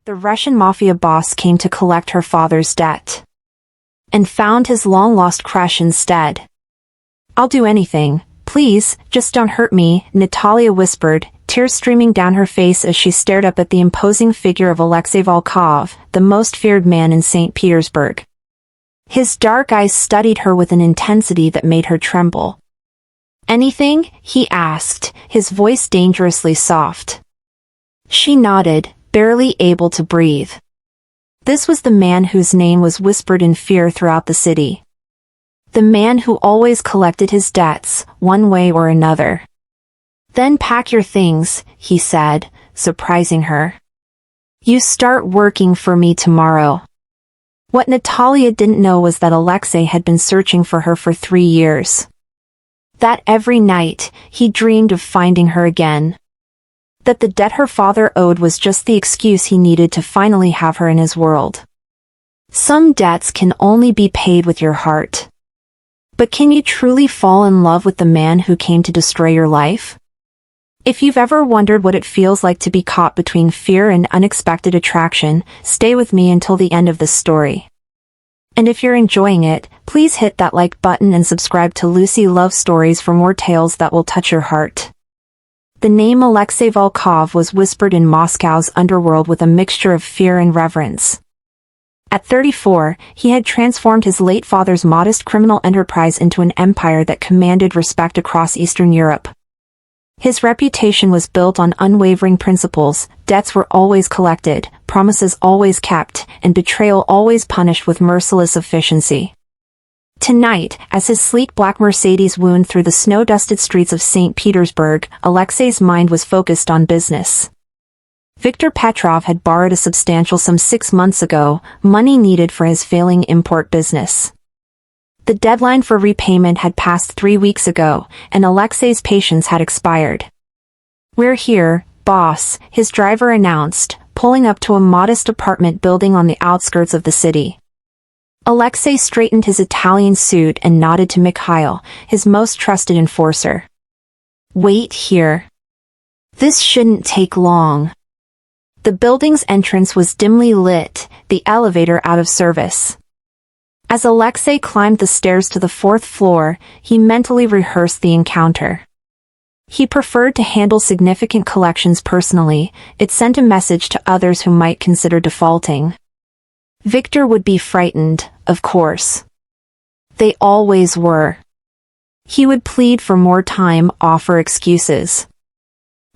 The Russian Mafia boss came to collect her father's debt. And found his long-lost crush instead. "I'll do anything, please, just don't hurt me," Natalia whispered, tears streaming down her face as she stared up at the imposing figure of Alexei Volkov, the most feared man in Saint Petersburg. His dark eyes studied her with an intensity that made her tremble. "Anything?" he asked, his voice dangerously soft. She nodded, barely able to breathe. This was the man whose name was whispered in fear throughout the city. The man who always collected his debts, one way or another. "Then pack your things," he said, surprising her. "You start working for me tomorrow." What Natalia didn't know was that Alexei had been searching for her for 3 years. That every night, he dreamed of finding her again. That the debt her father owed was just the excuse he needed to finally have her in his world. Some debts can only be paid with your heart. But can you truly fall in love with the man who came to destroy your life? If you've ever wondered what it feels like to be caught between fear and unexpected attraction, stay with me until the end of this story. And if you're enjoying it, please hit that like button and subscribe to Lucy Love Stories for more tales that will touch your heart. The name Alexei Volkov was whispered in Moscow's underworld with a mixture of fear and reverence. At 34, he had transformed his late father's modest criminal enterprise into an empire that commanded respect across Eastern Europe. His reputation was built on unwavering principles: debts were always collected, promises always kept, and betrayal always punished with merciless efficiency. Tonight, as his sleek black Mercedes wound through the snow-dusted streets of Saint Petersburg, Alexei's mind was focused on business. Viktor Petrov had borrowed a substantial sum 6 months ago, money needed for his failing import business. The deadline for repayment had passed 3 weeks ago, and Alexei's patience had expired. "We're here, boss," his driver announced, pulling up to a modest apartment building on the outskirts of the city. Alexei straightened his Italian suit and nodded to Mikhail, his most trusted enforcer. "Wait here. This shouldn't take long." The building's entrance was dimly lit, the elevator out of service. As Alexei climbed the stairs to the 4th floor, he mentally rehearsed the encounter. He preferred to handle significant collections personally. It sent a message to others who might consider defaulting. Victor would be frightened, of course. They always were. He would plead for more time, offer excuses.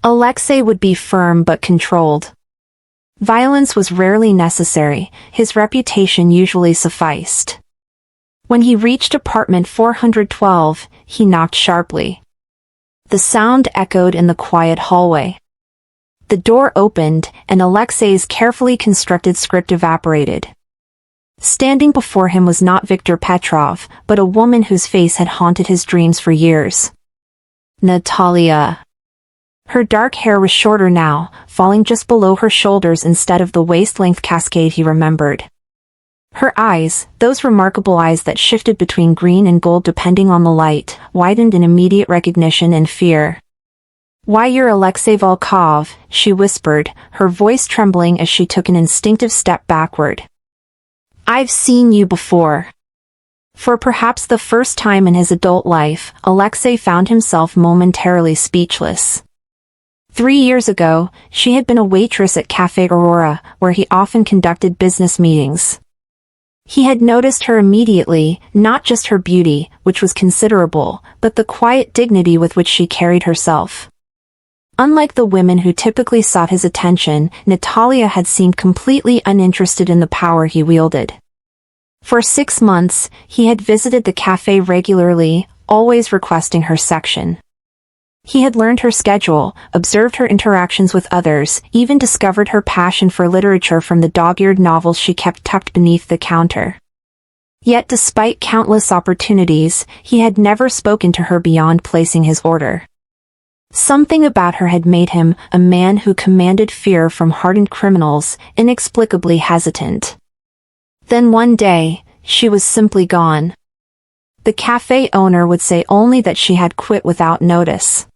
Alexei would be firm but controlled. Violence was rarely necessary, his reputation usually sufficed. When he reached apartment 412, he knocked sharply. The sound echoed in the quiet hallway. The door opened, and Alexei's carefully constructed script evaporated. Standing before him was not Viktor Petrov, but a woman whose face had haunted his dreams for years. Natalia. Her dark hair was shorter now, falling just below her shoulders instead of the waist-length cascade he remembered. Her eyes, those remarkable eyes that shifted between green and gold depending on the light, widened in immediate recognition and fear. "Why, you're Alexei Volkov," she whispered, her voice trembling as she took an instinctive step backward. "I've seen you before." For perhaps the first time in his adult life, Alexei found himself momentarily speechless. 3 years ago, she had been a waitress at Café Aurora, where he often conducted business meetings. He had noticed her immediately, not just her beauty, which was considerable, but the quiet dignity with which she carried herself. Unlike the women who typically sought his attention, Natalia had seemed completely uninterested in the power he wielded. For 6 months, he had visited the cafe regularly, always requesting her section. He had learned her schedule, observed her interactions with others, even discovered her passion for literature from the dog-eared novels she kept tucked beneath the counter. Yet despite countless opportunities, he had never spoken to her beyond placing his order. Something about her had made him, a man who commanded fear from hardened criminals, inexplicably hesitant. Then one day, she was simply gone. The cafe owner would say only that she had quit without notice.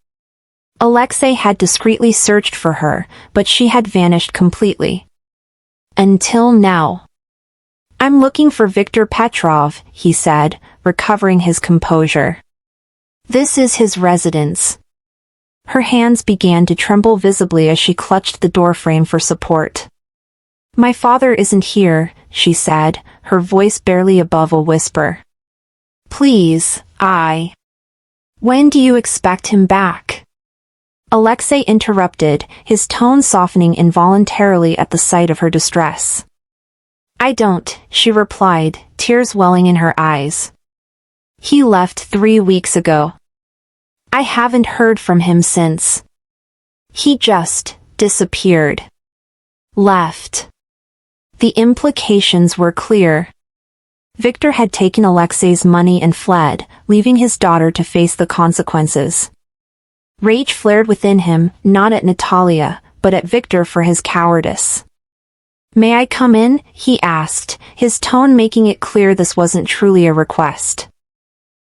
Alexei had discreetly searched for her, but she had vanished completely. Until now. I'm looking for Viktor Petrov, he said, recovering his composure. This is his residence. Her hands began to tremble visibly as she clutched the doorframe for support. My father isn't here, she said, her voice barely above a whisper. Please, When do you expect him back? Alexei interrupted, his tone softening involuntarily at the sight of her distress. I don't, she replied, tears welling in her eyes. He left 3 weeks ago. I haven't heard from him since. He just disappeared. Left. The implications were clear. Viktor had taken Alexei's money and fled, leaving his daughter to face the consequences. Rage flared within him, not at Natalia, but at Viktor for his cowardice. May I come in? He asked, his tone making it clear this wasn't truly a request.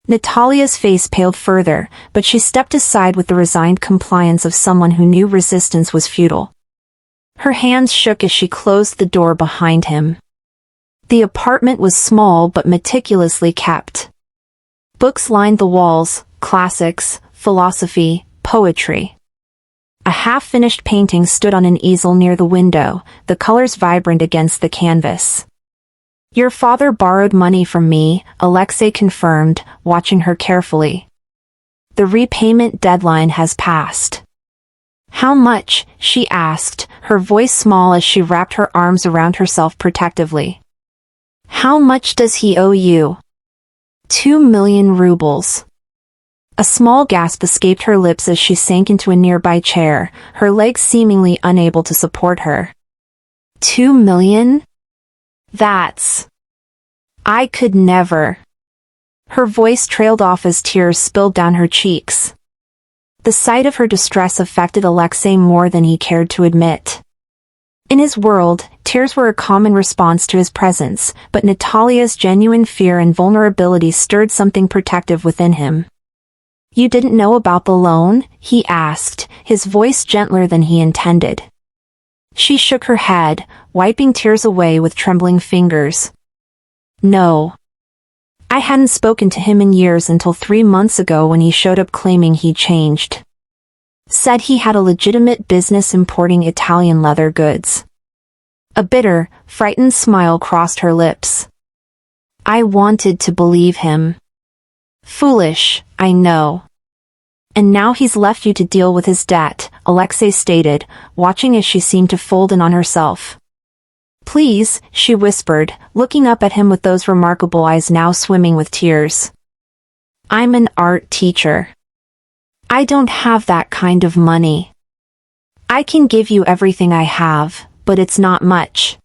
Natalia's face paled further, but she stepped aside with the resigned compliance of someone who knew resistance was futile. Her hands shook as she closed the door behind him. The apartment was small but meticulously kept. Books lined the walls, classics, philosophy, poetry. A half-finished painting stood on an easel near the window, the colors vibrant against the canvas. Your father borrowed money from me, Alexei confirmed, watching her carefully. The repayment deadline has passed. How much? She asked, her voice small as she wrapped her arms around herself protectively. How much does he owe you? 2 million rubles. A small gasp escaped her lips as she sank into a nearby chair, her legs seemingly unable to support her. 2 million? I could never. Her voice trailed off as tears spilled down her cheeks. The sight of her distress affected Alexei more than he cared to admit. In his world, tears were a common response to his presence, but Natalia's genuine fear and vulnerability stirred something protective within him. You didn't know about the loan? He asked, his voice gentler than he intended. She shook her head, wiping tears away with trembling fingers. No. I hadn't spoken to him in years until 3 months ago when he showed up claiming he'd changed. Said he had a legitimate business importing Italian leather goods. A bitter, frightened smile crossed her lips. I wanted to believe him. Foolish, I know. And now he's left you to deal with his debt, Alexei stated, watching as she seemed to fold in on herself. Please, she whispered, looking up at him with those remarkable eyes now swimming with tears. I'm an art teacher. I don't have that kind of money. I can give you everything I have, but it's not much.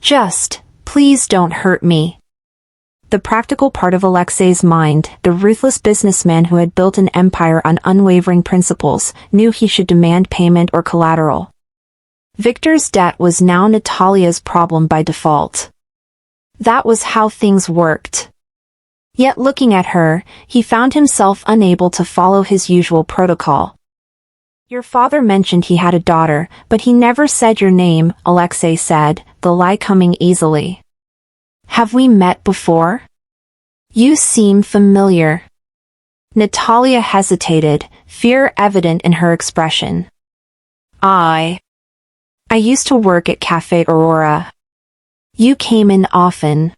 Just, please don't hurt me. The practical part of Alexei's mind, the ruthless businessman who had built an empire on unwavering principles, knew he should demand payment or collateral. Viktor's debt was now Natalia's problem by default. That was how things worked. Yet looking at her, he found himself unable to follow his usual protocol. Your father mentioned he had a daughter, but he never said your name, Alexei said, the lie coming easily. Have we met before? You seem familiar. Natalia hesitated, fear evident in her expression. I used to work at Cafe Aurora. You came in often.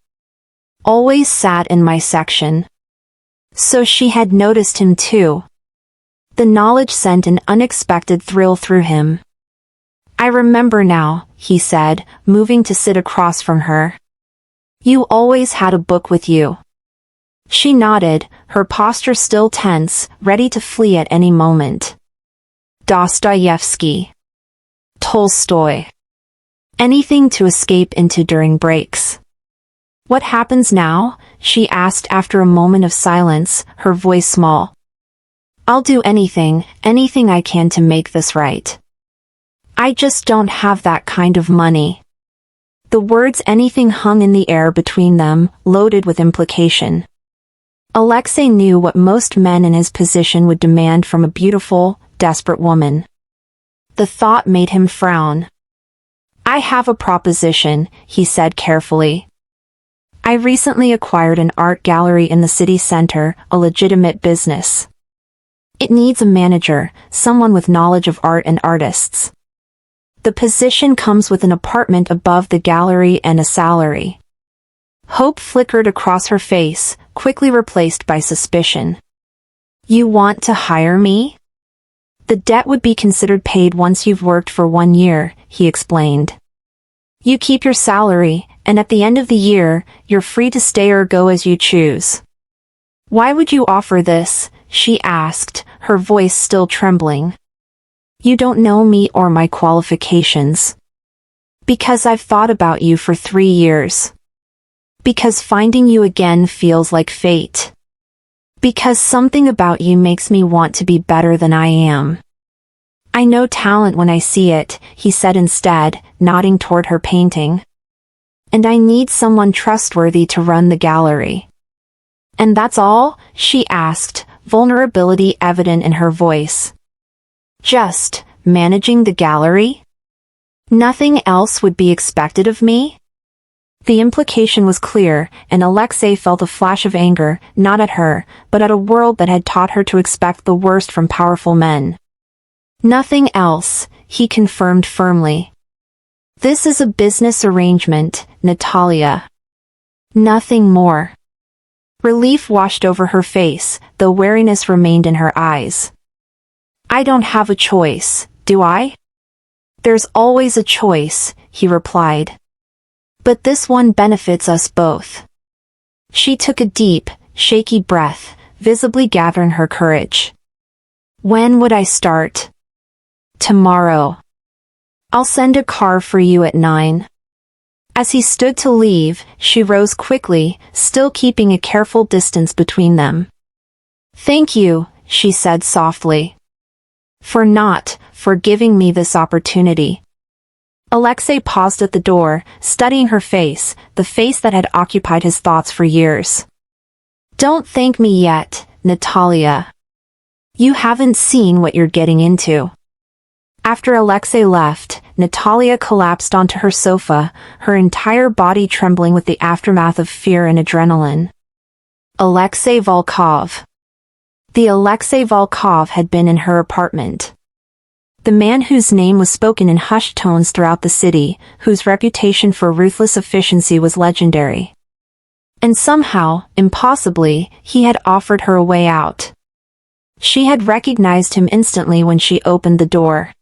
Always sat in my section. So she had noticed him too. The knowledge sent an unexpected thrill through him. I remember now, he said, moving to sit across from her. You always had a book with you. She nodded, her posture still tense, ready to flee at any moment. Dostoevsky. Tolstoy. Anything to escape into during breaks. What happens now? She asked after a moment of silence, her voice small. I'll do anything I can to make this right. I just don't have that kind of money. The words anything hung in the air between them, loaded with implication. Alexei knew what most men in his position would demand from a beautiful, desperate woman. The thought made him frown. I have a proposition, he said carefully. I recently acquired an art gallery in the city center, a legitimate business. It needs a manager, someone with knowledge of art and artists. The position comes with an apartment above the gallery and a salary. Hope flickered across her face, quickly replaced by suspicion. You want to hire me? The debt would be considered paid once you've worked for 1 year, he explained. You keep your salary, and at the end of the year, you're free to stay or go as you choose. Why would you offer this? She asked, her voice still trembling. You don't know me or my qualifications. Because I've thought about you for 3 years. Because finding you again feels like fate. Because something about you makes me want to be better than I am. I know talent when I see it, he said instead, nodding toward her painting. And I need someone trustworthy to run the gallery. And that's all? She asked, vulnerability evident in her voice. Just managing the gallery? Nothing else would be expected of me? The implication was clear, and Alexei felt a flash of anger, not at her, but at a world that had taught her to expect the worst from powerful men. Nothing else, he confirmed firmly. This is a business arrangement, Natalia. Nothing more. Relief washed over her face, though wariness remained in her eyes. I don't have a choice, do I? There's always a choice, he replied. But this one benefits us both. She took a deep, shaky breath, visibly gathering her courage. When would I start? Tomorrow. I'll send a car for you at 9. As he stood to leave, she rose quickly, still keeping a careful distance between them. Thank you, she said softly. For giving me this opportunity. Alexei paused at the door, studying her face, the face that had occupied his thoughts for years. Don't thank me yet, Natalia. You haven't seen what you're getting into. After Alexei left, Natalia collapsed onto her sofa, her entire body trembling with the aftermath of fear and adrenaline. Alexei Volkov. The Alexei Volkov had been in her apartment. The man whose name was spoken in hushed tones throughout the city, whose reputation for ruthless efficiency was legendary. And somehow, impossibly, he had offered her a way out. She had recognized him instantly when she opened the door.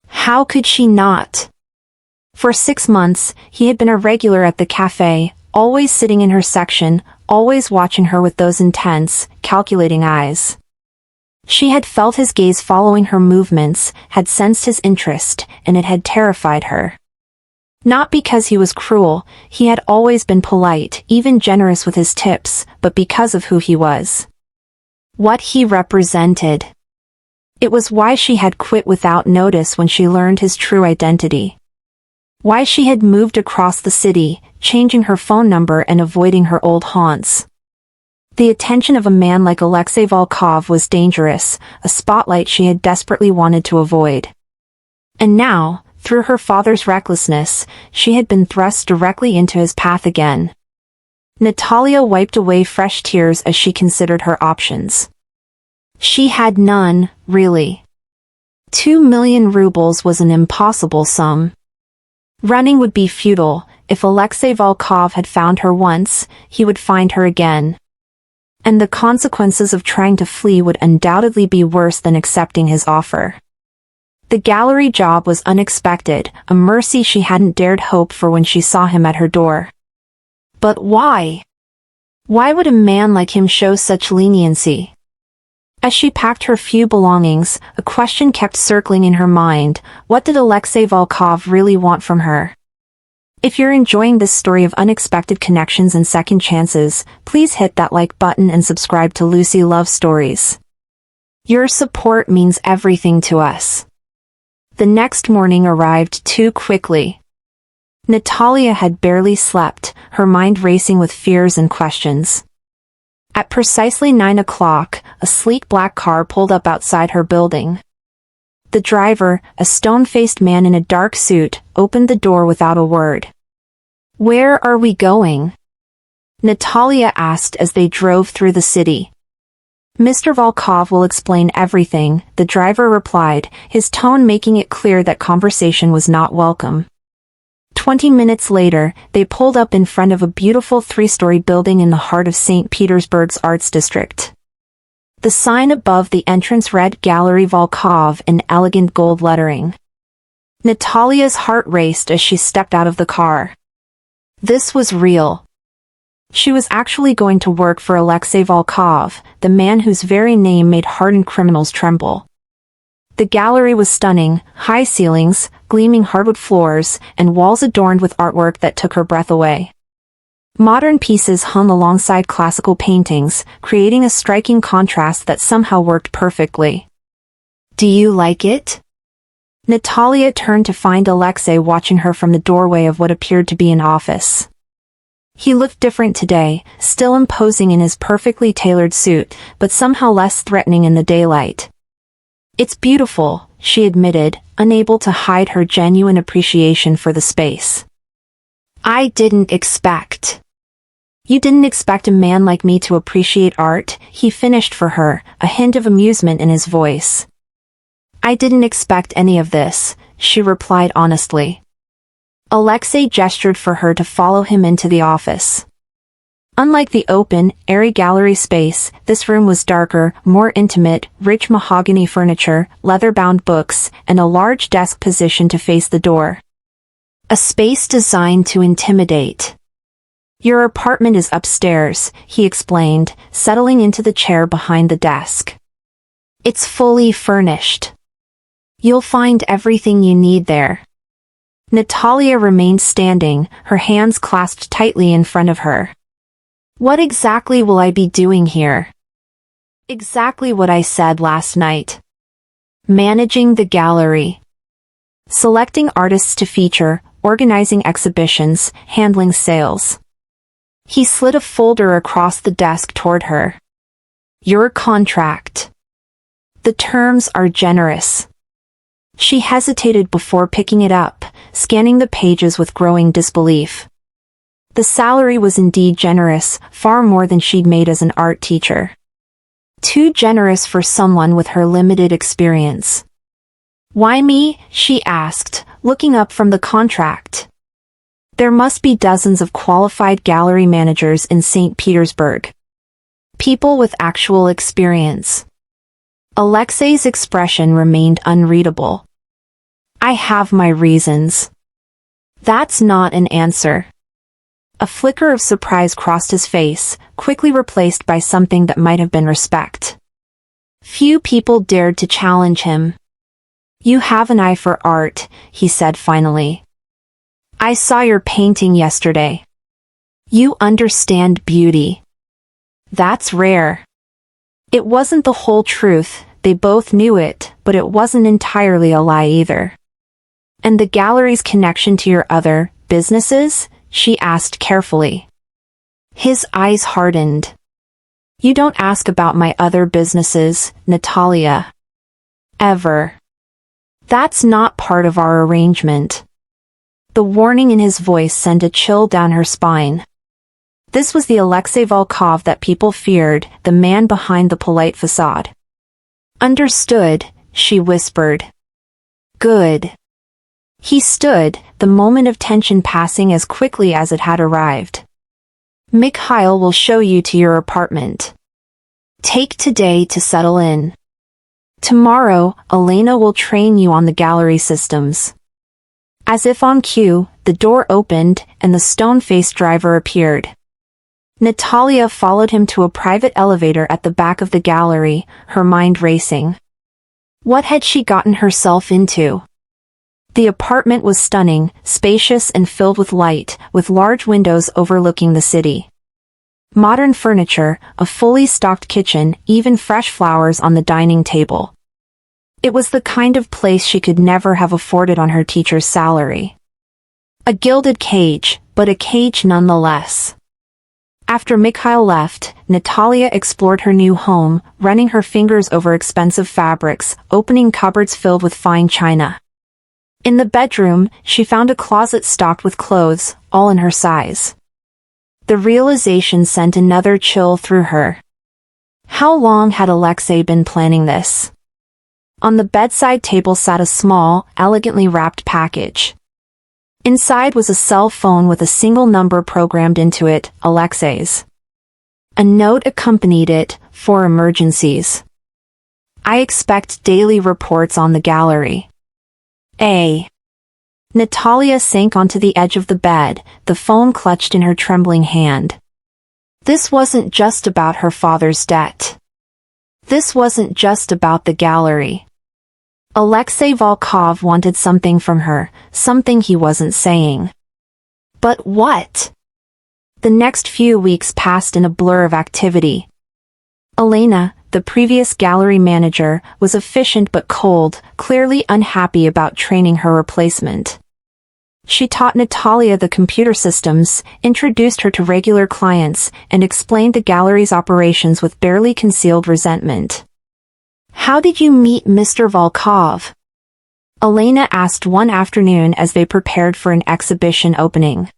How could she not? For 6 months, he had been a regular at the cafe, always sitting in her section, always watching her with those intense, calculating eyes. She had felt his gaze following her movements, had sensed his interest, and it had terrified her. Not because he was cruel, he had always been polite, even generous with his tips, but because of who he was. What he represented. It was why she had quit without notice when she learned his true identity. Why she had moved across the city, changing her phone number and avoiding her old haunts. The attention of a man like Alexei Volkov was dangerous, a spotlight she had desperately wanted to avoid. And now, through her father's recklessness, she had been thrust directly into his path again. Natalia wiped away fresh tears as she considered her options. She had none, really. 2 million rubles was an impossible sum. Running would be futile. If Alexei Volkov had found her once, he would find her again. And the consequences of trying to flee would undoubtedly be worse than accepting his offer. The gallery job was unexpected, a mercy she hadn't dared hope for when she saw him at her door. But why? Why would a man like him show such leniency? As she packed her few belongings, a question kept circling in her mind. What did Alexei Volkov really want from her? If you're enjoying this story of unexpected connections and second chances, please hit that like button and subscribe to Lucy Love Stories. Your support means everything to us. The next morning arrived too quickly. Natalia had barely slept, her mind racing with fears and questions. At precisely 9 o'clock, a sleek black car pulled up outside her building. The driver, a stone-faced man in a dark suit, opened the door without a word. "Where are we going?" Natalia asked as they drove through the city. "Mr. Volkov will explain everything," the driver replied, his tone making it clear that conversation was not welcome. 20 minutes later, they pulled up in front of a beautiful 3-story building in the heart of Saint Petersburg's arts district. The sign above the entrance read Gallery Volkov in elegant gold lettering. Natalia's heart raced as she stepped out of the car. This was real. She was actually going to work for Alexei Volkov, the man whose very name made hardened criminals tremble. The gallery was stunning, high ceilings, gleaming hardwood floors, and walls adorned with artwork that took her breath away. Modern pieces hung alongside classical paintings, creating a striking contrast that somehow worked perfectly. "Do you like it?" Natalia turned to find Alexei watching her from the doorway of what appeared to be an office. He looked different today, still imposing in his perfectly tailored suit, but somehow less threatening in the daylight. "It's beautiful," she admitted, unable to hide her genuine appreciation for the space. "I didn't expect." "You didn't expect a man like me to appreciate art?" he finished for her, a hint of amusement in his voice. "I didn't expect any of this," she replied honestly. Alexei gestured for her to follow him into the office. Unlike the open, airy gallery space, this room was darker, more intimate, rich mahogany furniture, leather-bound books, and a large desk positioned to face the door. A space designed to intimidate. "Your apartment is upstairs," he explained, settling into the chair behind the desk. "It's fully furnished. You'll find everything you need there." Natalia remained standing, her hands clasped tightly in front of her. "What exactly will I be doing here?" "Exactly what I said last night. Managing the gallery. Selecting artists to feature, organizing exhibitions, handling sales." He slid a folder across the desk toward her. "Your contract. The terms are generous." She hesitated before picking it up, scanning the pages with growing disbelief. The salary was indeed generous, far more than she'd made as an art teacher. Too generous for someone with her limited experience. "Why me?" she asked, looking up from the contract. There must be dozens of qualified gallery managers in Saint Petersburg. People with actual experience. Alexei's expression remained unreadable. "I have my reasons." "That's not an answer." A flicker of surprise crossed his face, quickly replaced by something that might have been respect. Few people dared to challenge him. "You have an eye for art," he said finally. "I saw your painting yesterday. You understand beauty. That's rare." It wasn't the whole truth, they both knew it, but it wasn't entirely a lie either. "And the gallery's connection to your other businesses?" she asked carefully. His eyes hardened. "You don't ask about my other businesses, Natalia. Ever. That's not part of our arrangement." The warning in his voice sent a chill down her spine. This was the Alexei Volkov that people feared, the man behind the polite facade. "Understood," she whispered. "Good." He stood, the moment of tension passing as quickly as it had arrived. "Mikhail will show you to your apartment. Take today to settle in. Tomorrow, Elena will train you on the gallery systems." As if on cue, the door opened, and the stone-faced driver appeared. Natalia followed him to a private elevator at the back of the gallery, her mind racing. What had she gotten herself into? The apartment was stunning, spacious and filled with light, with large windows overlooking the city. Modern furniture, a fully stocked kitchen, even fresh flowers on the dining table. It was the kind of place she could never have afforded on her teacher's salary. A gilded cage, but a cage nonetheless. After Mikhail left, Natalia explored her new home, running her fingers over expensive fabrics, opening cupboards filled with fine china. In the bedroom, she found a closet stocked with clothes, all in her size. The realization sent another chill through her. How long had Alexei been planning this? On the bedside table sat a small, elegantly wrapped package. Inside was a cell phone with a single number programmed into it, Alexei's. A note accompanied it, for emergencies. I expect daily reports on the gallery. Natalia sank onto the edge of the bed, the phone clutched in her trembling hand. This wasn't just about her father's debt. This wasn't just about the gallery. Alexei Volkov wanted something from her, something he wasn't saying. But what? The next few weeks passed in a blur of activity. Elena, the previous gallery manager, was efficient but cold, clearly unhappy about training her replacement. She taught Natalia the computer systems, introduced her to regular clients, and explained the gallery's operations with barely concealed resentment. How did you meet Mr. Volkov? Elena asked one afternoon as they prepared for an exhibition opening.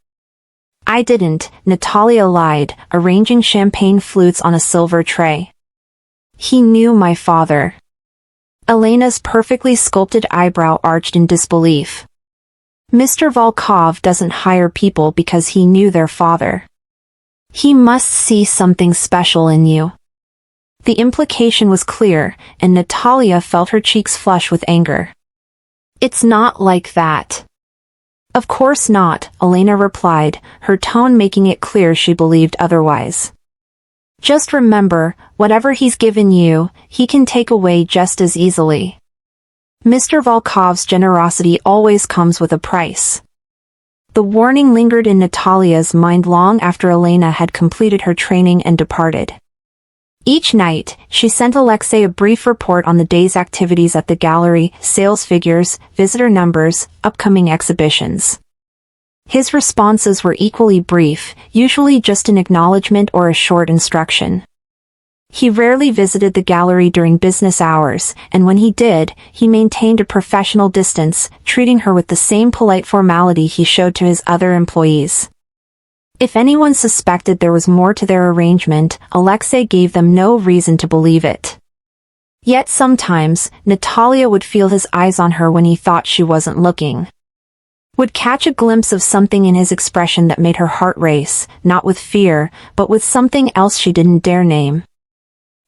I didn't, Natalia lied, arranging champagne flutes on a silver tray. He knew my father. Elena's perfectly sculpted eyebrow arched in disbelief. Mr. Volkov doesn't hire people because he knew their father. He must see something special in you. The implication was clear, and Natalia felt her cheeks flush with anger. It's not like that. Of course not, Elena replied, her tone making it clear she believed otherwise. Just remember, whatever he's given you, he can take away just as easily. Mr. Volkov's generosity always comes with a price. The warning lingered in Natalia's mind long after Elena had completed her training and departed. Each night, she sent Alexei a brief report on the day's activities at the gallery, sales figures, visitor numbers, upcoming exhibitions. His responses were equally brief, usually just an acknowledgement or a short instruction. He rarely visited the gallery during business hours, and when he did, he maintained a professional distance, treating her with the same polite formality he showed to his other employees. If anyone suspected there was more to their arrangement, Alexei gave them no reason to believe it. Yet sometimes, Natalia would feel his eyes on her when he thought she wasn't looking. Would catch a glimpse of something in his expression that made her heart race, not with fear, but with something else she didn't dare name.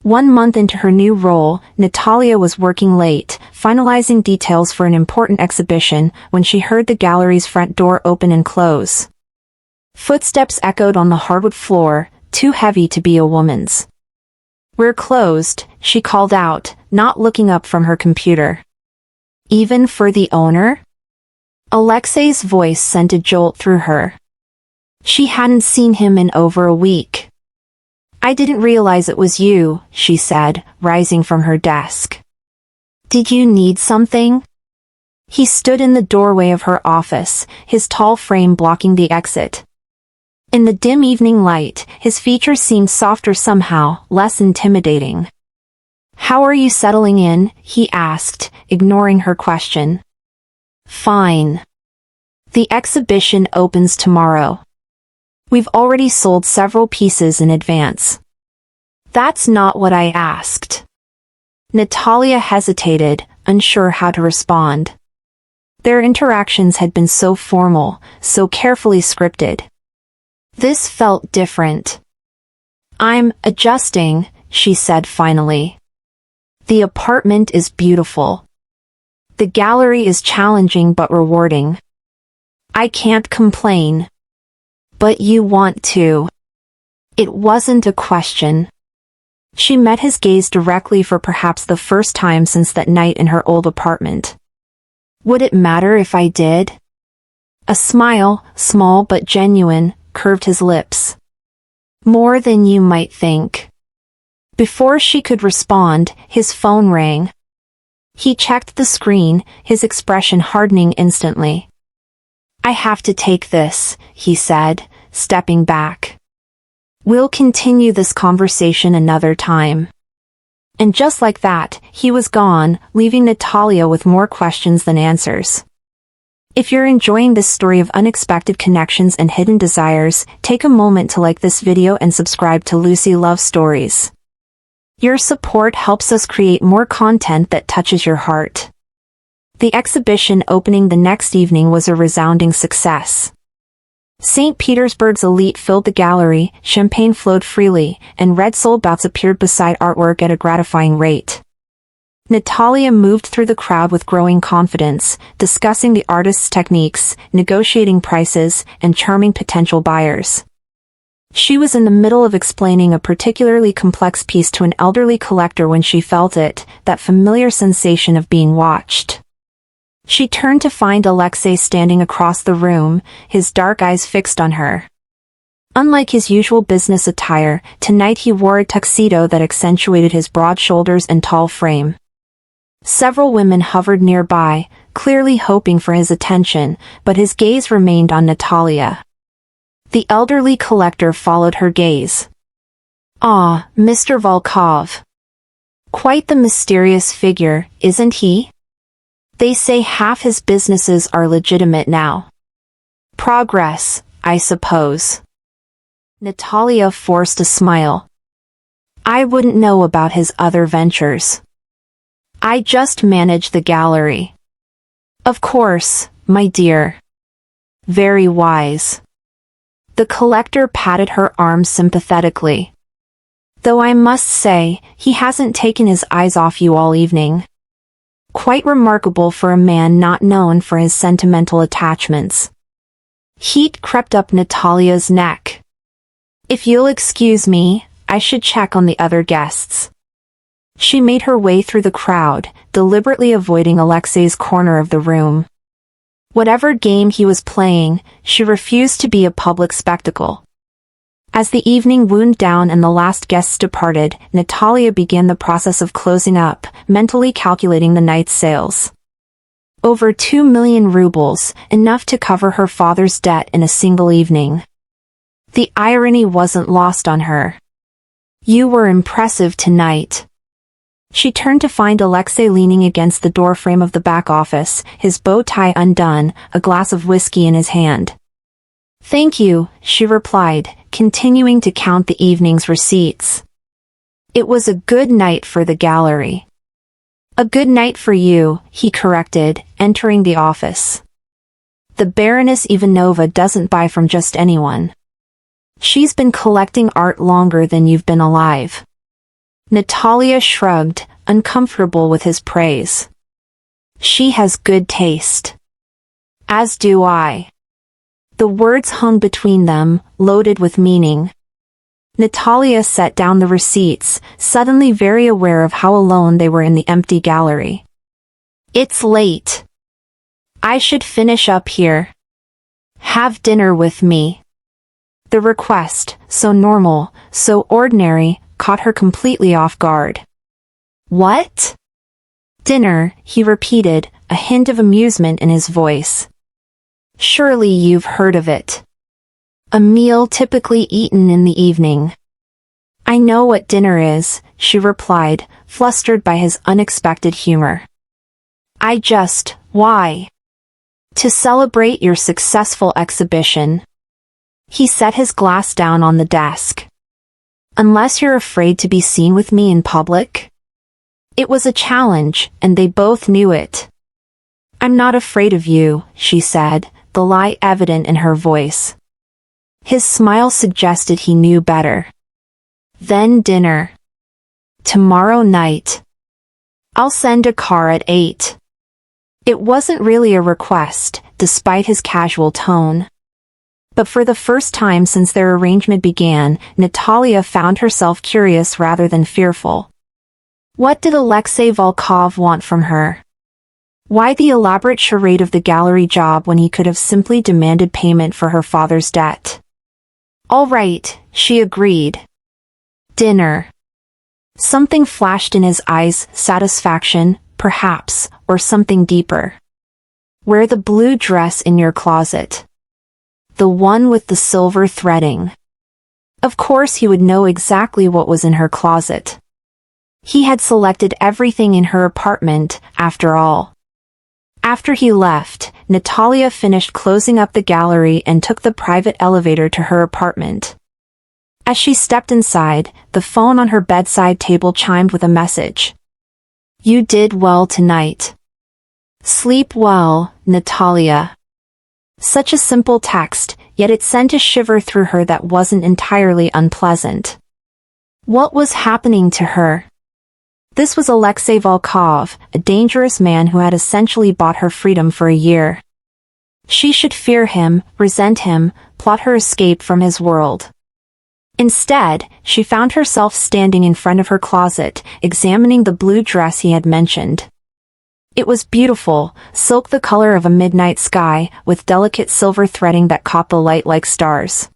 1 month into her new role, Natalia was working late, finalizing details for an important exhibition, when she heard the gallery's front door open and close. Footsteps echoed on the hardwood floor, too heavy to be a woman's. We're closed, she called out, not looking up from her computer. Even for the owner? Alexei's voice sent a jolt through her. She hadn't seen him in over a week. I didn't realize it was you, she said, rising from her desk. Did you need something? He stood in the doorway of her office, his tall frame blocking the exit. In the dim evening light, his features seemed softer somehow, less intimidating. How are you settling in? He asked, ignoring her question. Fine. The exhibition opens tomorrow. We've already sold several pieces in advance. That's not what I asked. Natalia hesitated, unsure how to respond. Their interactions had been so formal, so carefully scripted. This felt different. I'm adjusting, she said finally. The apartment is beautiful. The gallery is challenging but rewarding. I can't complain. But you want to. It wasn't a question. She met his gaze directly for perhaps the first time since that night in her old apartment. Would it matter if I did? A smile, small but genuine, curved his lips. More than you might think. Before she could respond, his phone rang. He checked the screen, his expression hardening instantly. I have to take this, he said, stepping back. We'll continue this conversation another time. And just like that, he was gone, leaving Natalia with more questions than answers. If you're enjoying this story of unexpected connections and hidden desires, take a moment to like this video and subscribe to Lucy Love Stories. Your support helps us create more content that touches your heart. The exhibition opening the next evening was a resounding success. Saint Petersburg's elite filled the gallery, champagne flowed freely, and red soul bouts appeared beside artwork at a gratifying rate. Natalia moved through the crowd with growing confidence, discussing the artist's techniques, negotiating prices, and charming potential buyers. She was in the middle of explaining a particularly complex piece to an elderly collector when she felt it, that familiar sensation of being watched. She turned to find Alexei standing across the room, his dark eyes fixed on her. Unlike his usual business attire, tonight he wore a tuxedo that accentuated his broad shoulders and tall frame. Several women hovered nearby, clearly hoping for his attention, but his gaze remained on Natalia. The elderly collector followed her gaze. "Ah, Mr. Volkov. Quite the mysterious figure, isn't he? They say half his businesses are legitimate now. Progress, I suppose." Natalia forced a smile. "I wouldn't know about his other ventures. I just manage the gallery." "Of course, my dear. Very wise." The collector patted her arm sympathetically. "Though I must say, he hasn't taken his eyes off you all evening. Quite remarkable for a man not known for his sentimental attachments." Heat crept up Natalia's neck. "If you'll excuse me, I should check on the other guests." She made her way through the crowd, deliberately avoiding Alexei's corner of the room. Whatever game he was playing, she refused to be a public spectacle. As the evening wound down and the last guests departed, Natalia began the process of closing up, mentally calculating the night's sales. Over 2 million rubles, enough to cover her father's debt in a single evening. The irony wasn't lost on her. "You were impressive tonight." She turned to find Alexei leaning against the doorframe of the back office, his bow tie undone, a glass of whiskey in his hand. "Thank you," she replied, continuing to count the evening's receipts. "It was a good night for the gallery." "A good night for you," he corrected, entering the office. "The Baroness Ivanova doesn't buy from just anyone. She's been collecting art longer than you've been alive." Natalia shrugged, uncomfortable with his praise. "She has good taste." "As do I." The words hung between them, loaded with meaning. Natalia set down the receipts, suddenly very aware of how alone they were in the empty gallery. "It's late. I should finish up here. Have dinner with me." The request, so normal, so ordinary, caught her completely off guard. "What?" "Dinner," he repeated, a hint of amusement in his voice. "Surely you've heard of it. A meal typically eaten in the evening." "I know what dinner is," she replied, flustered by his unexpected humor. Why?" "To celebrate your successful exhibition." He set his glass down on the desk. "Unless you're afraid to be seen with me in public?" It was a challenge, and they both knew it. "I'm not afraid of you," she said, the lie evident in her voice. His smile suggested he knew better. "Then dinner. Tomorrow night. I'll send a car at 8. It wasn't really a request, despite his casual tone. But for the first time since their arrangement began, Natalia found herself curious rather than fearful. What did Alexei Volkov want from her? Why the elaborate charade of the gallery job when he could have simply demanded payment for her father's debt? "All right," she agreed. "Dinner." Something flashed in his eyes, satisfaction, perhaps, or something deeper. "Wear the blue dress in your closet. The one with the silver threading." Of course he would know exactly what was in her closet. He had selected everything in her apartment, after all. After he left, Natalia finished closing up the gallery and took the private elevator to her apartment. As she stepped inside, the phone on her bedside table chimed with a message. "You did well tonight. Sleep well, Natalia." Such a simple text, yet it sent a shiver through her that wasn't entirely unpleasant. What was happening to her? This was Alexei Volkov, a dangerous man who had essentially bought her freedom for a year. She should fear him, resent him, plot her escape from his world. Instead, she found herself standing in front of her closet, examining the blue dress he had mentioned. It was beautiful, silk the color of a midnight sky, with delicate silver threading that caught the light like stars.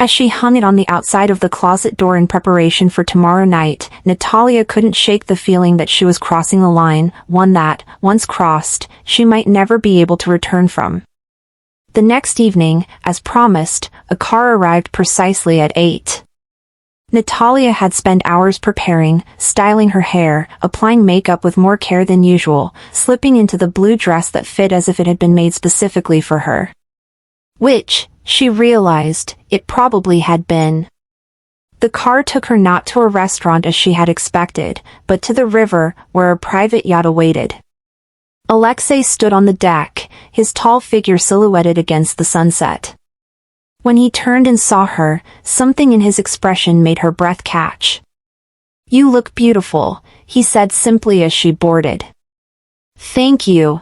As she hung it on the outside of the closet door in preparation for tomorrow night, Natalia couldn't shake the feeling that she was crossing a line, one that, once crossed, she might never be able to return from. The next evening, as promised, a car arrived precisely at 8. Natalia had spent hours preparing, styling her hair, applying makeup with more care than usual, slipping into the blue dress that fit as if it had been made specifically for her. Which, she realized, it probably had been. The car took her not to a restaurant as she had expected, but to the river, where a private yacht awaited. Alexei stood on the deck, his tall figure silhouetted against the sunset. When he turned and saw her, something in his expression made her breath catch. "You look beautiful," he said simply as she boarded. "Thank you."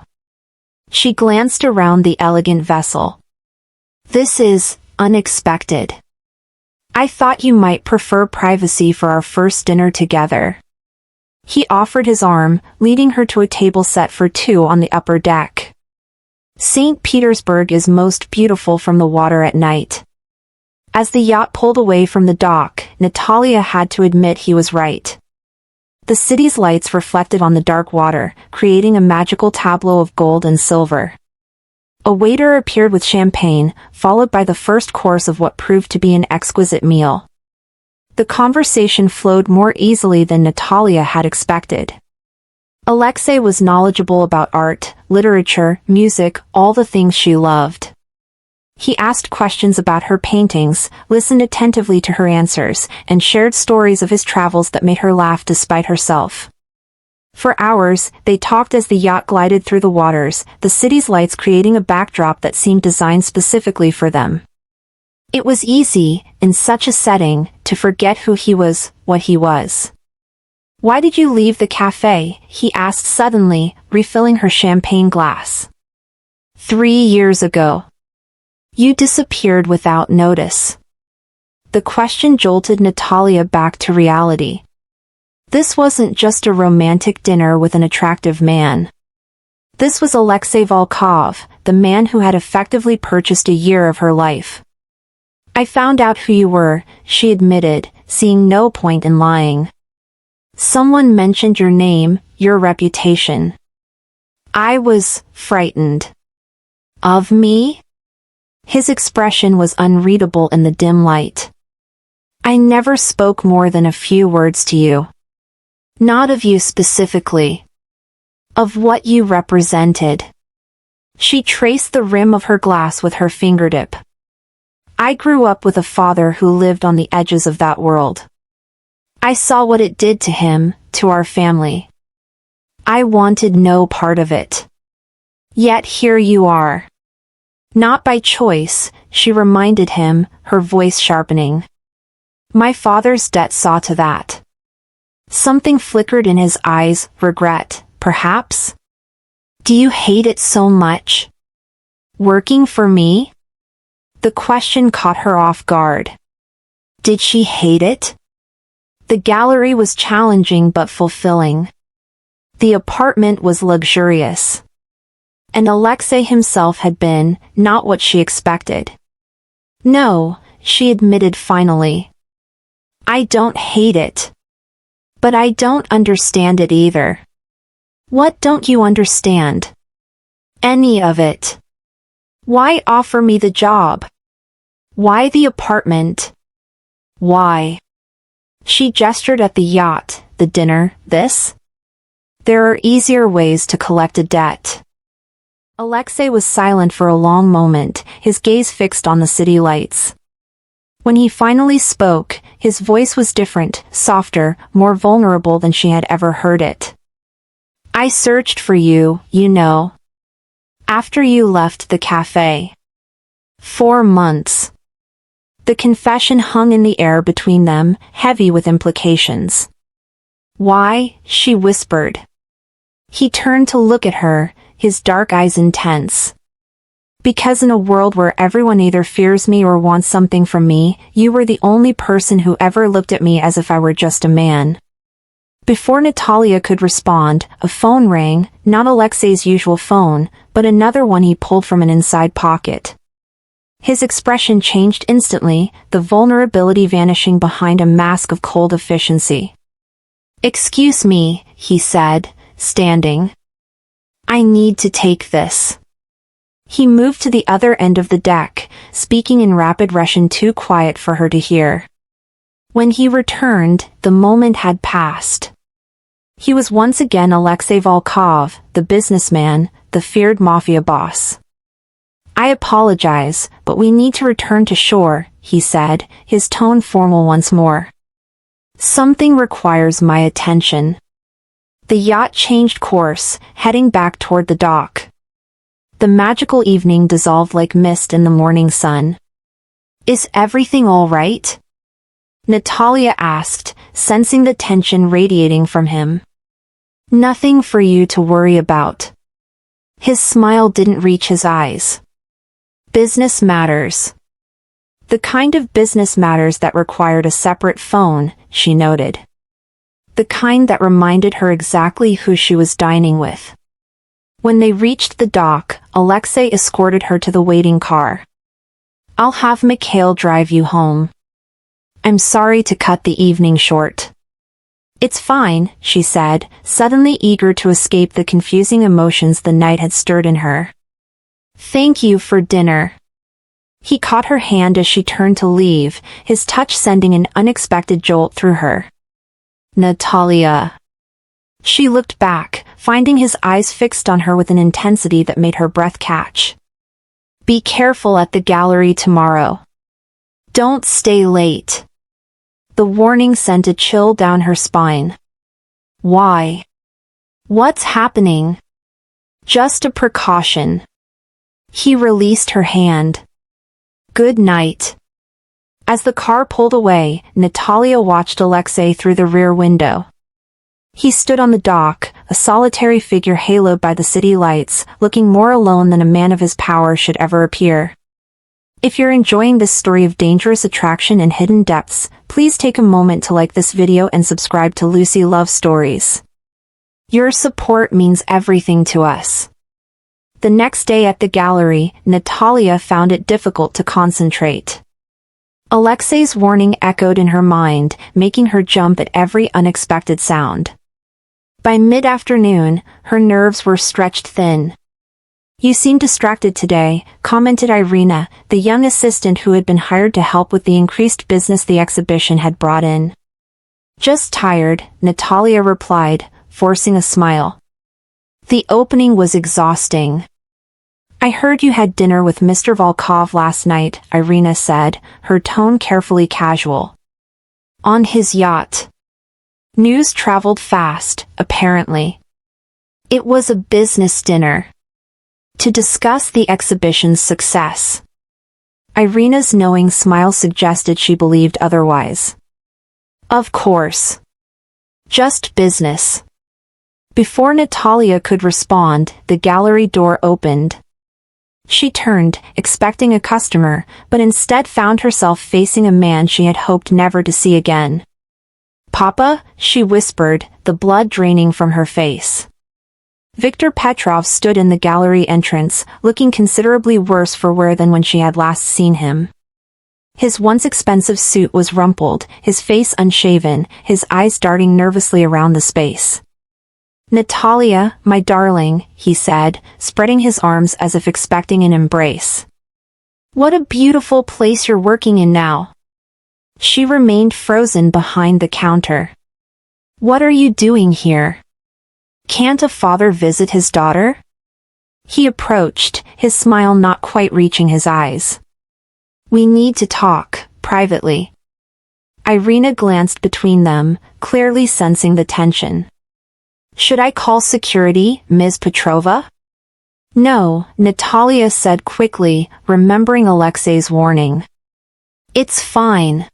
She glanced around the elegant vessel. "This is unexpected. I thought you might prefer privacy for our first dinner together." He offered his arm, leading her to a table set for two on the upper deck. Saint Petersburg is most beautiful from the water at night. As the yacht pulled away from the dock, Natalia had to admit he was right. The city's lights reflected on the dark water, creating a magical tableau of gold and silver. A waiter appeared with champagne, followed by the first course of what proved to be an exquisite meal. The conversation flowed more easily than Natalia had expected. Alexei was knowledgeable about art, literature, music, all the things she loved. He asked questions about her paintings, listened attentively to her answers, and shared stories of his travels that made her laugh despite herself. For hours, they talked as the yacht glided through the waters, the city's lights creating a backdrop that seemed designed specifically for them. It was easy, in such a setting, to forget who he was, what he was. "Why did you leave the cafe?" he asked suddenly, refilling her champagne glass. 3 years ago. You disappeared without notice." The question jolted Natalia back to reality. This wasn't just a romantic dinner with an attractive man. This was Alexei Volkov, the man who had effectively purchased a year of her life. "I found out who you were," she admitted, seeing no point in lying. "Someone mentioned your name, your reputation. I was frightened." "Of me?" His expression was unreadable in the dim light. "I never spoke more than a few words to you. Not of you specifically. Of what you represented." She traced the rim of her glass with her fingertip. "I grew up with a father who lived on the edges of that world. I saw what it did to him, to our family. I wanted no part of it. Yet here you are." "Not by choice," she reminded him, her voice sharpening. "My father's debt saw to that." Something flickered in his eyes, regret, perhaps? "Do you hate it so much? Working for me?" The question caught her off guard. Did she hate it? The gallery was challenging but fulfilling. The apartment was luxurious. And Alexei himself had been, not what she expected. "No," she admitted finally. "I don't hate it. But I don't understand it either." "What don't you understand?" "Any of it. Why offer me the job? Why the apartment? Why?" She gestured at the yacht, the dinner, this. "There are easier ways to collect a debt." Alexei was silent for a long moment, his gaze fixed on the city lights. When he finally spoke, his voice was different, softer, more vulnerable than she had ever heard it. I searched for you, you know. After you left the cafe. 4 months. The confession hung in the air between them, heavy with implications. Why? She whispered. He turned to look at her, his dark eyes intense. Because in a world where everyone either fears me or wants something from me, you were the only person who ever looked at me as if I were just a man. Before Natalia could respond, a phone rang, not Alexei's usual phone, but another one he pulled from an inside pocket. His expression changed instantly, the vulnerability vanishing behind a mask of cold efficiency. Excuse me, he said, standing. I need to take this. He moved to the other end of the deck, speaking in rapid Russian too quiet for her to hear. When he returned, the moment had passed. He was once again Alexei Volkov, the businessman, the feared Mafia boss. I apologize, but we need to return to shore, he said, his tone formal once more. Something requires my attention. The yacht changed course, heading back toward the dock. The magical evening dissolved like mist in the morning sun. Is everything all right? Natalia asked, sensing the tension radiating from him. Nothing for you to worry about. His smile didn't reach his eyes. Business matters. The kind of business matters that required a separate phone, she noted. The kind that reminded her exactly who she was dining with. When they reached the dock, Alexei escorted her to the waiting car. I'll have Mikhail drive you home. I'm sorry to cut the evening short. It's fine, she said, suddenly eager to escape the confusing emotions the night had stirred in her. Thank you for dinner. He caught her hand as she turned to leave, his touch sending an unexpected jolt through her. Natalia. She looked back, finding his eyes fixed on her with an intensity that made her breath catch. Be careful at the gallery tomorrow. Don't stay late. The warning sent a chill down her spine. Why? What's happening? Just a precaution. He released her hand. Good night. As the car pulled away, Natalia watched Alexei through the rear window. He stood on the dock, a solitary figure haloed by the city lights, looking more alone than a man of his power should ever appear. If you're enjoying this story of dangerous attraction and hidden depths, please take a moment to like this video and subscribe to Lucy Love Stories. Your support means everything to us. The next day at the gallery, Natalia found it difficult to concentrate. Alexei's warning echoed in her mind, making her jump at every unexpected sound. By mid-afternoon, her nerves were stretched thin. You seem distracted today, commented Irina, the young assistant who had been hired to help with the increased business the exhibition had brought in. Just tired, Natalia replied, forcing a smile. The opening was exhausting. I heard you had dinner with Mr. Volkov last night, Irina said, her tone carefully casual. On his yacht. News traveled fast, apparently. It was a business dinner. To discuss the exhibition's success. Irina's knowing smile suggested she believed otherwise. Of course. Just business. Before Natalia could respond, the gallery door opened. She turned, expecting a customer, but instead found herself facing a man she had hoped never to see again. Papa, she whispered, the blood draining from her face. Viktor Petrov stood in the gallery entrance, looking considerably worse for wear than when she had last seen him. His once expensive suit was rumpled, his face unshaven, his eyes darting nervously around the space. Natalia, my darling, he said, spreading his arms as if expecting an embrace. What a beautiful place you're working in now. She remained frozen behind the counter. What are you doing here? Can't a father visit his daughter? He approached, his smile not quite reaching his eyes. We need to talk, privately. Irina glanced between them, clearly sensing the tension. Should I call security, Ms. Petrova? No, Natalia said quickly, remembering Alexei's warning. It's fine.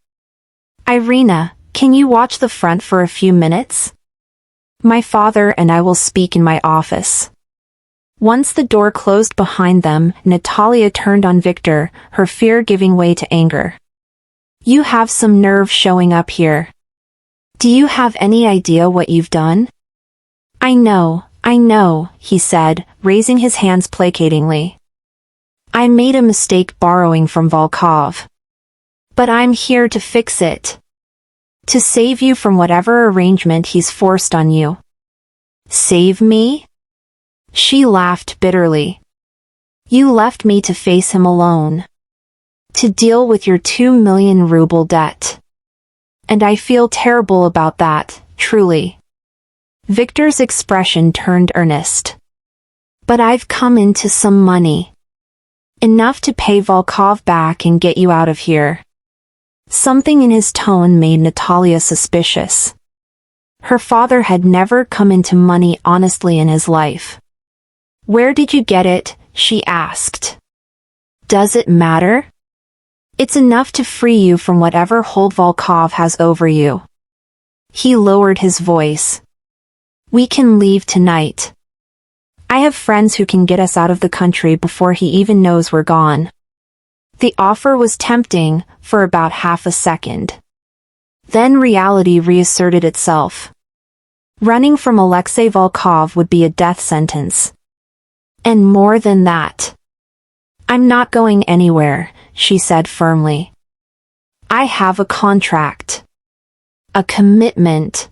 Irina, can you watch the front for a few minutes? My father and I will speak in my office. Once the door closed behind them, Natalia turned on Victor, her fear giving way to anger. You have some nerve showing up here. Do you have any idea what you've done? I know, he said, raising his hands placatingly. I made a mistake borrowing from Volkov. But I'm here to fix it. To save you from whatever arrangement he's forced on you. Save me? She laughed bitterly. You left me to face him alone. To deal with your 2 million ruble debt. And I feel terrible about that, truly. Victor's expression turned earnest. But I've come into some money. Enough to pay Volkov back and get you out of here. Something in his tone made Natalia suspicious. Her father had never come into money honestly in his life. Where did you get it? She asked. Does it matter? It's enough to free you from whatever hold Volkov has over you. He lowered his voice. We can leave tonight. I have friends who can get us out of the country before he even knows we're gone. The offer was tempting, for about half a second. Then reality reasserted itself. Running from Alexei Volkov would be a death sentence. And more than that. I'm not going anywhere, she said firmly. I have a contract. A commitment.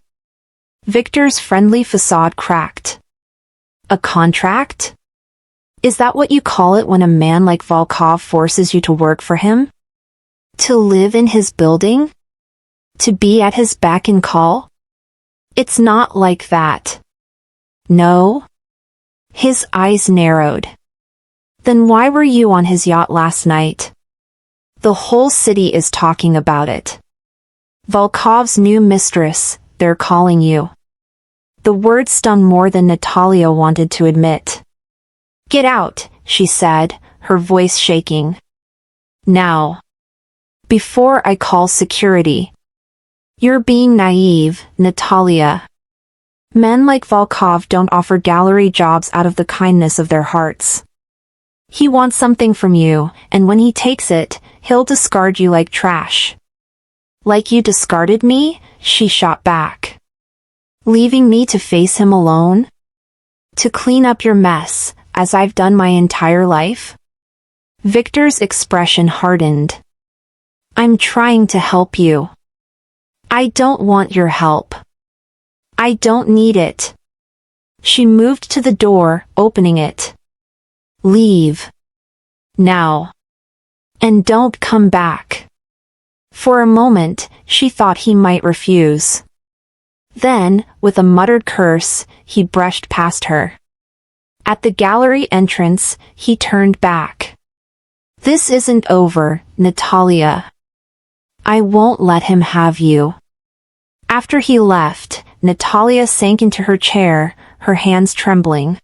Victor's friendly facade cracked. A contract? Is that what you call it when a man like Volkov forces you to work for him? To live in his building? To be at his beck and call? It's not like that. No? His eyes narrowed. Then why were you on his yacht last night? The whole city is talking about it. Volkov's new mistress, they're calling you. The word stung more than Natalia wanted to admit. Get out, she said, her voice shaking. Now. Before I call security. You're being naive, Natalia. Men like Volkov don't offer gallery jobs out of the kindness of their hearts. He wants something from you, and when he takes it, he'll discard you like trash. Like you discarded me? She shot back. Leaving me to face him alone? To clean up your mess, as I've done my entire life? Victor's expression hardened. I'm trying to help you. I don't want your help. I don't need it. She moved to the door, opening it. Leave. Now. And don't come back. For a moment, she thought he might refuse. Then, with a muttered curse, he brushed past her. At the gallery entrance, he turned back. This isn't over, Natalia. I won't let him have you. After he left, Natalia sank into her chair, her hands trembling.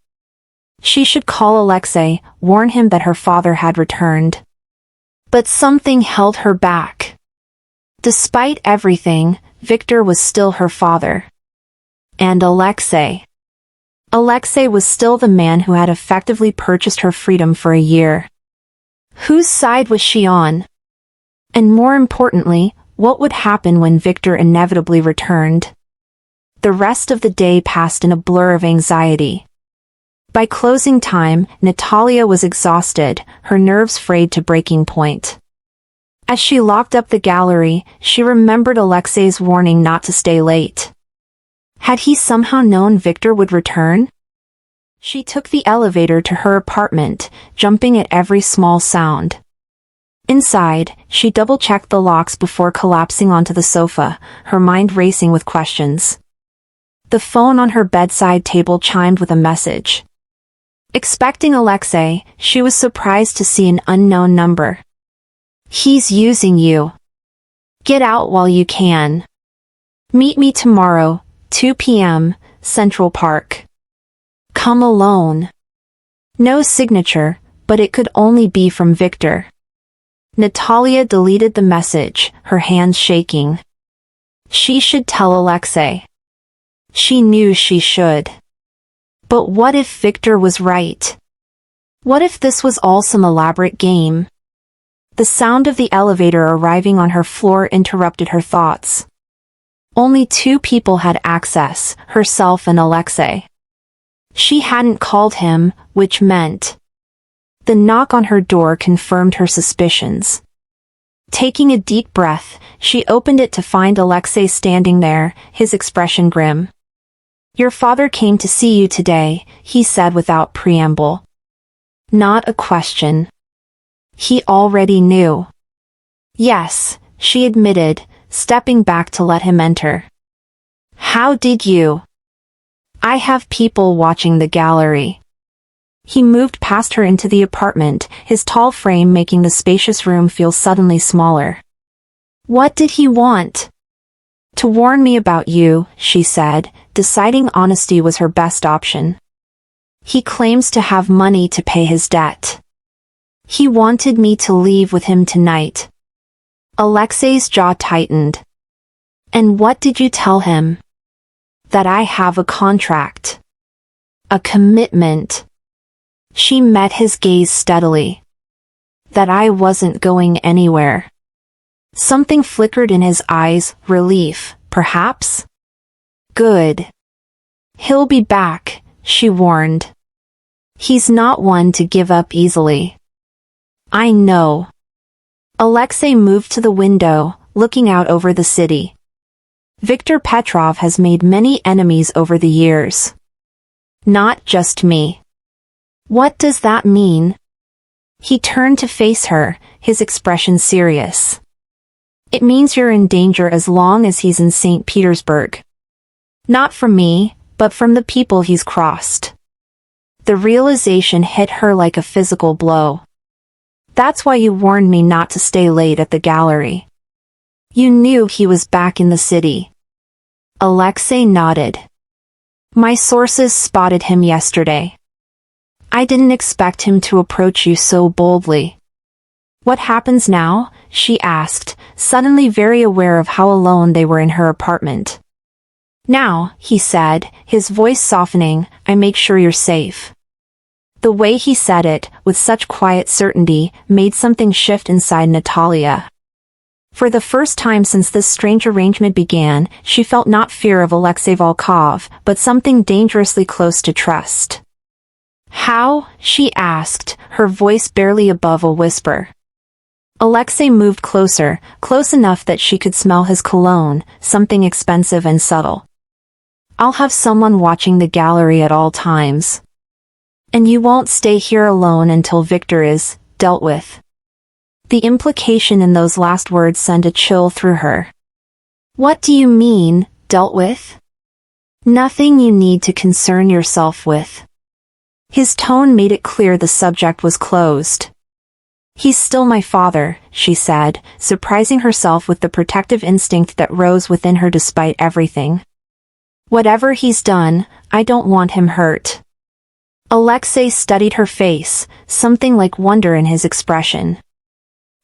She should call Alexei, warn him that her father had returned. But something held her back. Despite everything, Victor was still her father. And Alexei. Alexei was still the man who had effectively purchased her freedom for a year. Whose side was she on? And more importantly, what would happen when Victor inevitably returned? The rest of the day passed in a blur of anxiety. By closing time, Natalia was exhausted, her nerves frayed to breaking point. As she locked up the gallery, she remembered Alexei's warning not to stay late. Had he somehow known Victor would return? She took the elevator to her apartment, jumping at every small sound. Inside, she double-checked the locks before collapsing onto the sofa, her mind racing with questions. The phone on her bedside table chimed with a message. Expecting Alexei, she was surprised to see an unknown number. He's using you. Get out while you can. Meet me tomorrow, 2 p.m., Central Park. Come alone. No signature, but it could only be from Victor. Natalia deleted the message, her hands shaking. She should tell Alexei. She knew she should. But what if Victor was right? What if this was all some elaborate game? The sound of the elevator arriving on her floor interrupted her thoughts. Only 2 people had access, herself and Alexei. She hadn't called him, which meant... The knock on her door confirmed her suspicions. Taking a deep breath, she opened it to find Alexei standing there, his expression grim. Your father came to see you today, he said without preamble. Not a question. He already knew. Yes, she admitted, stepping back to let him enter. How did you? I have people watching the gallery. He moved past her into the apartment, his tall frame making the spacious room feel suddenly smaller. What did he want? To warn me about you, she said, deciding honesty was her best option. He claims to have money to pay his debt. He wanted me to leave with him tonight. Alexei's jaw tightened. And what did you tell him? That I have a contract. A commitment. She met his gaze steadily. That I wasn't going anywhere. Something flickered in his eyes, relief, perhaps? Good. He'll be back, she warned. He's not one to give up easily. I know. Alexei moved to the window, looking out over the city. Viktor Petrov has made many enemies over the years. Not just me. What does that mean? He turned to face her, his expression serious. It means you're in danger as long as he's in Saint Petersburg. Not from me, but from the people he's crossed. The realization hit her like a physical blow. That's why you warned me not to stay late at the gallery. You knew he was back in the city. Alexei nodded. My sources spotted him yesterday. I didn't expect him to approach you so boldly. What happens now? She asked, suddenly very aware of how alone they were in her apartment. Now, he said, his voice softening, I make sure you're safe. The way he said it, with such quiet certainty, made something shift inside Natalia. For the first time since this strange arrangement began, she felt not fear of Alexei Volkov, but something dangerously close to trust. How? She asked, her voice barely above a whisper. Alexei moved closer, close enough that she could smell his cologne, something expensive and subtle. I'll have someone watching the gallery at all times. And you won't stay here alone until Victor is dealt with. The implication in those last words sent a chill through her. What do you mean, dealt with? Nothing you need to concern yourself with. His tone made it clear the subject was closed. He's still my father, she said, surprising herself with the protective instinct that rose within her despite everything. Whatever he's done, I don't want him hurt. Alexei studied her face, something like wonder in his expression.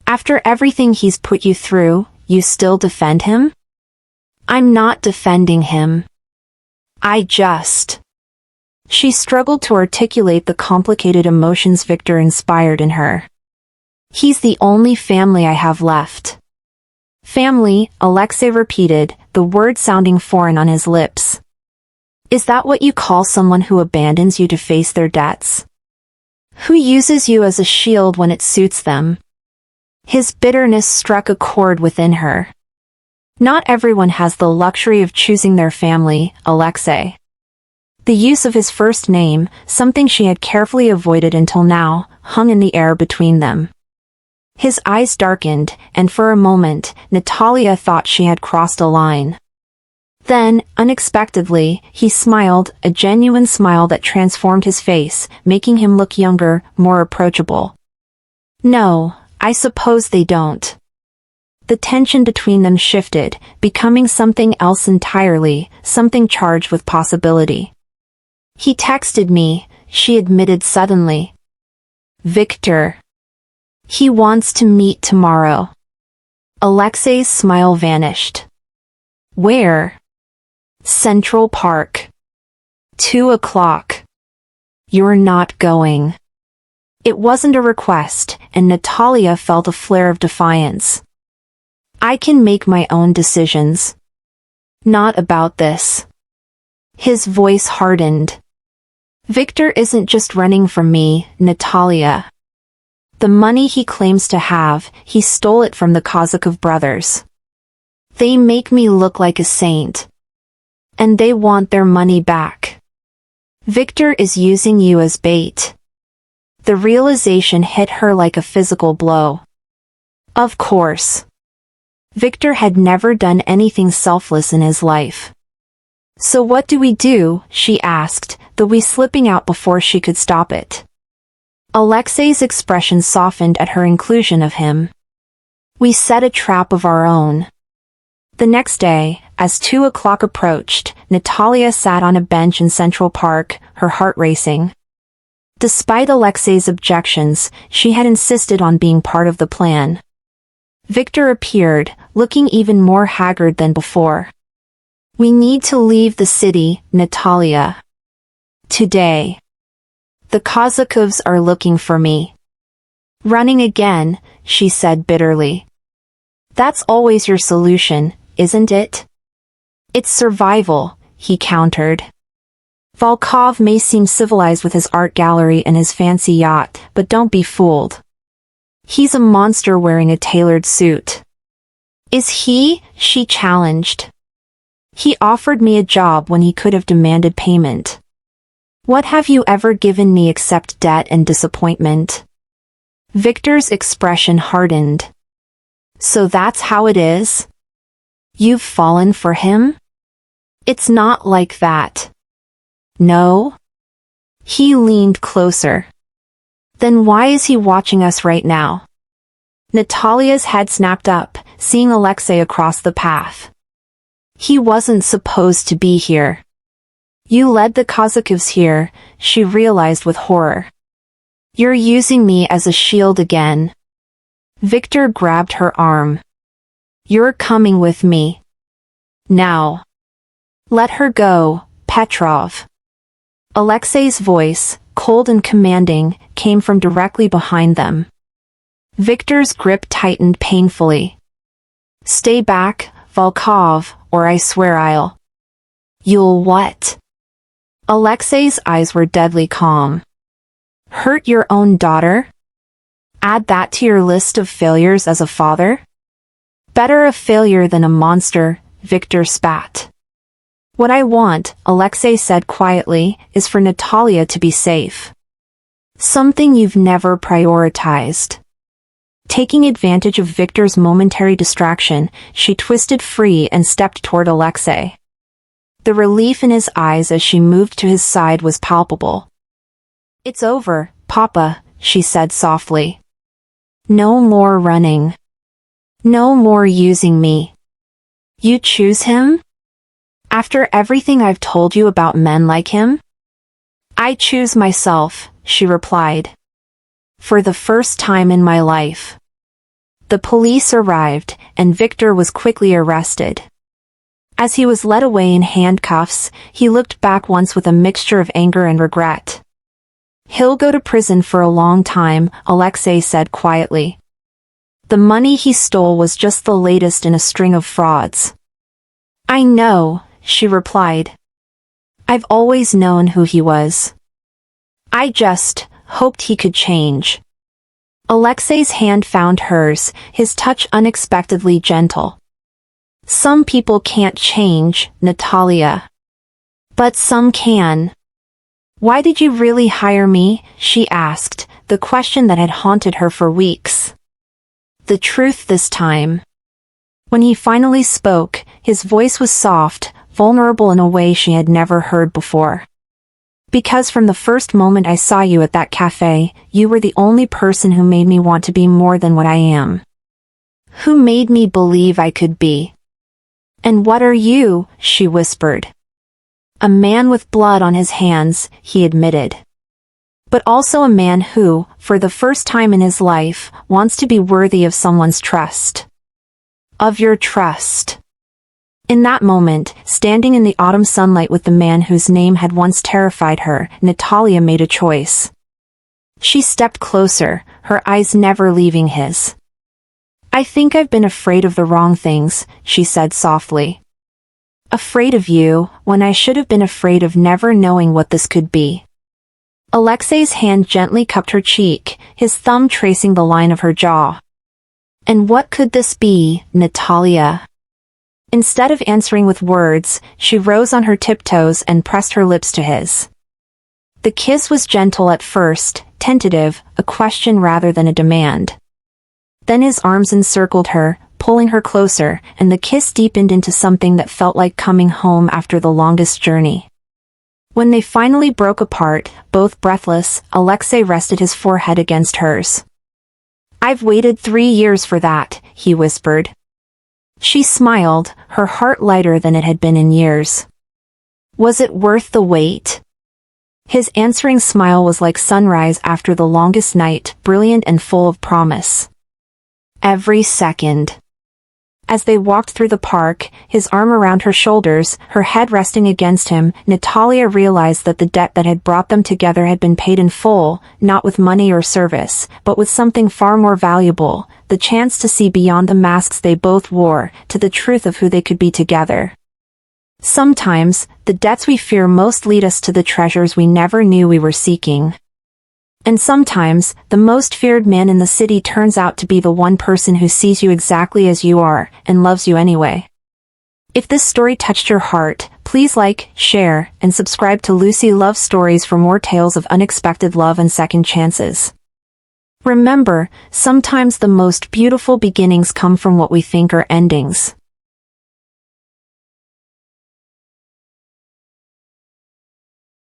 After everything he's put you through, you still defend him? I'm not defending him. I just... She struggled to articulate the complicated emotions Victor inspired in her. He's the only family I have left. Family, Alexei repeated, the word sounding foreign on his lips. Is that what you call someone who abandons you to face their debts? Who uses you as a shield when it suits them? His bitterness struck a chord within her. Not everyone has the luxury of choosing their family, Alexei. The use of his first name, something she had carefully avoided until now, hung in the air between them. His eyes darkened, and for a moment, Natalia thought she had crossed a line. Then, unexpectedly, he smiled, a genuine smile that transformed his face, making him look younger, more approachable. No, I suppose they don't. The tension between them shifted, becoming something else entirely, something charged with possibility. He texted me, she admitted suddenly. Victor. He wants to meet tomorrow. Alexei's smile vanished. Where? Central Park. 2:00. You're not going. It wasn't a request, and Natalia felt a flare of defiance. I can make my own decisions. Not about this. His voice hardened. Victor isn't just running from me, Natalia. The money he claims to have, he stole it from the Kozakov brothers. They make me look like a saint. And they want their money back. Victor is using you as bait. The realization hit her like a physical blow. Of course. Victor had never done anything selfless in his life. So what do we do? She asked, the wee slipping out before she could stop it. Alexei's expression softened at her inclusion of him. We set a trap of our own. The next day, as 2:00 approached, Natalia sat on a bench in Central Park, her heart racing. Despite Alexei's objections, she had insisted on being part of the plan. Victor appeared, looking even more haggard than before. We need to leave the city, Natalia. Today. The Kozakovs are looking for me. Running again, she said bitterly. That's always your solution, isn't it? It's survival, he countered. Volkov may seem civilized with his art gallery and his fancy yacht, but don't be fooled. He's a monster wearing a tailored suit. Is he? She challenged. He offered me a job when he could have demanded payment. What have you ever given me except debt and disappointment? Victor's expression hardened. So that's how it is? You've fallen for him? It's not like that. No? He leaned closer. Then why is he watching us right now? Natalia's head snapped up, seeing Alexei across the path. He wasn't supposed to be here. You led the Kozakovs here, she realized with horror. You're using me as a shield again. Victor grabbed her arm. You're coming with me. Now. Let her go, Petrov. Alexei's voice, cold and commanding, came from directly behind them. Victor's grip tightened painfully. Stay back, Volkov, or I swear I'll. You'll what? Alexei's eyes were deadly calm. Hurt your own daughter? Add that to your list of failures as a father? Better a failure than a monster, Victor spat. What I want, Alexei said quietly, is for Natalia to be safe. Something you've never prioritized. Taking advantage of Victor's momentary distraction, she twisted free and stepped toward Alexei. The relief in his eyes as she moved to his side was palpable. It's over, Papa, she said softly. No more running. No more using me. You choose him? After everything I've told you about men like him? I choose myself, she replied. For the first time in my life. The police arrived, and Victor was quickly arrested. As he was led away in handcuffs, he looked back once with a mixture of anger and regret. He'll go to prison for a long time, Alexei said quietly. The money he stole was just the latest in a string of frauds. I know, she replied. I've always known who he was. I just hoped he could change. Alexei's hand found hers, his touch unexpectedly gentle. Some people can't change, Natalia. But some can. Why did you really hire me? She asked, the question that had haunted her for weeks. The truth this time. When he finally spoke, his voice was soft, vulnerable in a way she had never heard before. Because from the first moment I saw you at that cafe, you were the only person who made me want to be more than what I am. Who made me believe I could be. And what are you? She whispered. A man with blood on his hands, he admitted. But also a man who, for the first time in his life, wants to be worthy of someone's trust. Of your trust. In that moment, standing in the autumn sunlight with the man whose name had once terrified her, Natalia made a choice. She stepped closer, her eyes never leaving his. I think I've been afraid of the wrong things, she said softly. Afraid of you, when I should have been afraid of never knowing what this could be. Alexei's hand gently cupped her cheek, his thumb tracing the line of her jaw. And what could this be, Natalia? Instead of answering with words, she rose on her tiptoes and pressed her lips to his. The kiss was gentle at first, tentative, a question rather than a demand. Then his arms encircled her, pulling her closer, and the kiss deepened into something that felt like coming home after the longest journey. When they finally broke apart, both breathless, Alexei rested his forehead against hers. I've waited 3 years for that, he whispered. She smiled, her heart lighter than it had been in years. Was it worth the wait? His answering smile was like sunrise after the longest night, brilliant and full of promise. Every second. As they walked through the park, his arm around her shoulders, her head resting against him, Natalia realized that the debt that had brought them together had been paid in full, not with money or service, but with something far more valuable, the chance to see beyond the masks they both wore, to the truth of who they could be together. Sometimes, the debts we fear most lead us to the treasures we never knew we were seeking. And sometimes, the most feared man in the city turns out to be the one person who sees you exactly as you are, and loves you anyway. If this story touched your heart, please like, share, and subscribe to Lucy Love Stories for more tales of unexpected love and second chances. Remember, sometimes the most beautiful beginnings come from what we think are endings.